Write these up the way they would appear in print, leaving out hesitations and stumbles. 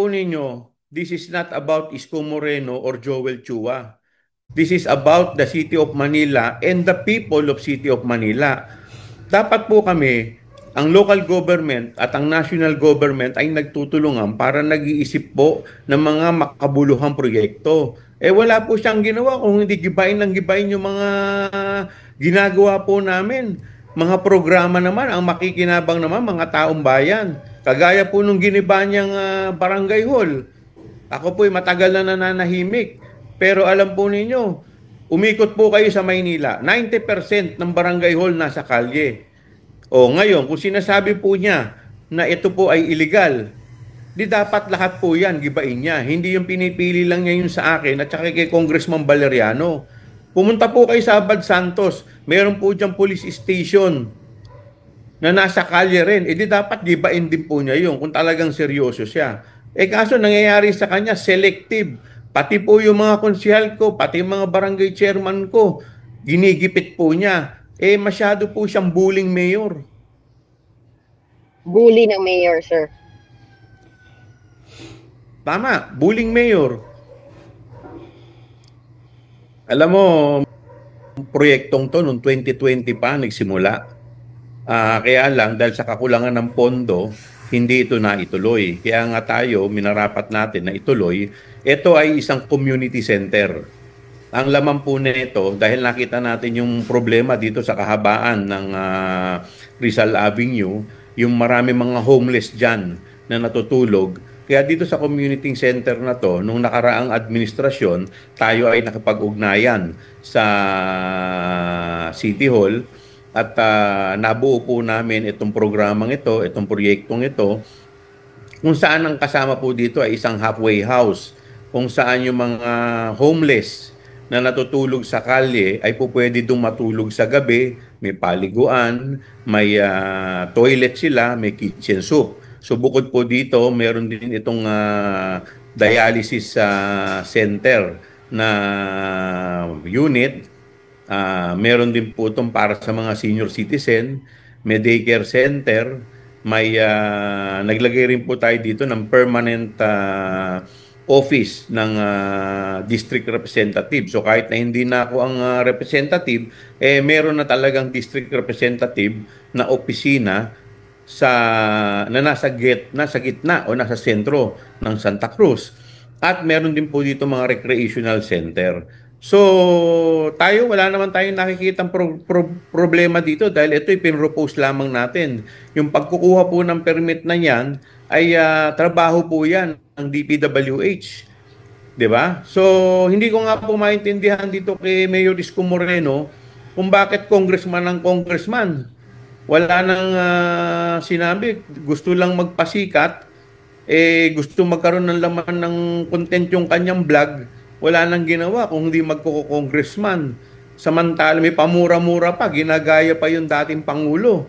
po ninyo, this is not about Isko Moreno or Joel Chua. This is about the City of Manila and the people of City of Manila. Dapat po kami, ang local government at ang national government ay nagtutulungan para nag-iisip po ng mga makabuluhang proyekto. Eh wala po siyang ginawa kung hindi gibain ng gibain yung mga ginagawa po namin. Mga programa naman, ang makikinabang naman mga taong bayan. Kagaya po nung giniba niyang barangay hall. Ako po'y matagal na nananahimik. Pero alam po ninyo, umikot po kayo sa Maynila. 90% ng barangay hall nasa kalye. O ngayon, kung sinasabi po niya na ito po ay illegal, di dapat lahat po yan, gibain niya. Hindi yung pinipili lang niya yun sa akin at saka kay Congressman Valeriano. Pumunta po kayo sa Abad Santos, meron po diyang police station na nasa kalye rin. E di dapat gibain din po niya yun kung talagang seryoso siya. Eh kaso nangyayari sa kanya, selective. Pati po yung mga konsyal ko, pati yung mga barangay chairman ko, ginigipit po niya. Eh masyado po siyang bullying mayor. Bully ng mayor, sir. Tama, bullying mayor. Alam mo, proyektong to noong 2020 pa nagsimula. Kaya lang dahil sa kakulangan ng pondo, hindi ito na ituloy. Kaya nga tayo, minarapat natin na ituloy. Ito ay isang community center. Ang laman po nito, dahil nakita natin yung problema dito sa kahabaan ng Rizal Avenue, yung marami mga homeless dyan na natutulog. Kaya dito sa community center na to, nung nakaraang administrasyon, tayo ay nakapag-ugnayan sa City Hall at nabuo po namin itong programang ito, itong proyektong ito, kung saan ang kasama po dito ay isang halfway house, kung saan yung mga homeless na natutulog sa kalye ay po pwede dong matulog sa gabi, may paliguan, may toilet sila, may kitchen soup. So bukod po dito, meron din itong dialysis center na unit. Meron din po itong para sa mga senior citizen, may daycare center, may naglagay rin po tayo dito ng permanent office ng district representative. So kahit na hindi na ako ang representative, eh meron na talagang district representative na opisina na nasa gitna o nasa sentro ng Santa Cruz. At meron din po dito mga recreational center. So, wala naman tayong nakikitang problema dito dahil ito ipinropose lamang natin. Yung pagkukuha po ng permit na yan ay trabaho po yan ng DPWH. 'Di ba? So, hindi ko nga po maintindihan dito kay Mayor Isko Moreno kung bakit congressman ng congressman. Wala nang sinabi, gusto lang magpasikat, gusto magkaroon ng laman ng content yung kanyang vlog, wala nang ginawa kung hindi magko-congressman. Samantala may pamura-mura pa, ginagaya pa yung dating pangulo.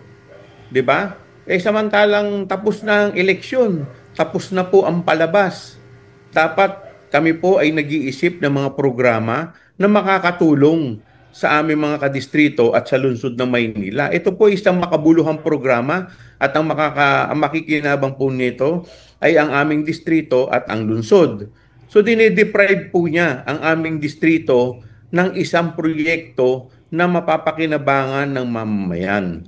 'Di ba? Samantalang tapos na ang eleksyon, tapos na po ang palabas. Dapat kami po ay nag-iisip ng mga programa na makakatulong sa aming mga kadistrito at sa lungsod ng Maynila. Ito po isang makabuluhang programa at ang makikinabang po nito ay ang aming distrito at ang lungsod. So dinedeprive po niya ang aming distrito ng isang proyekto na mapapakinabangan ng mamamayan.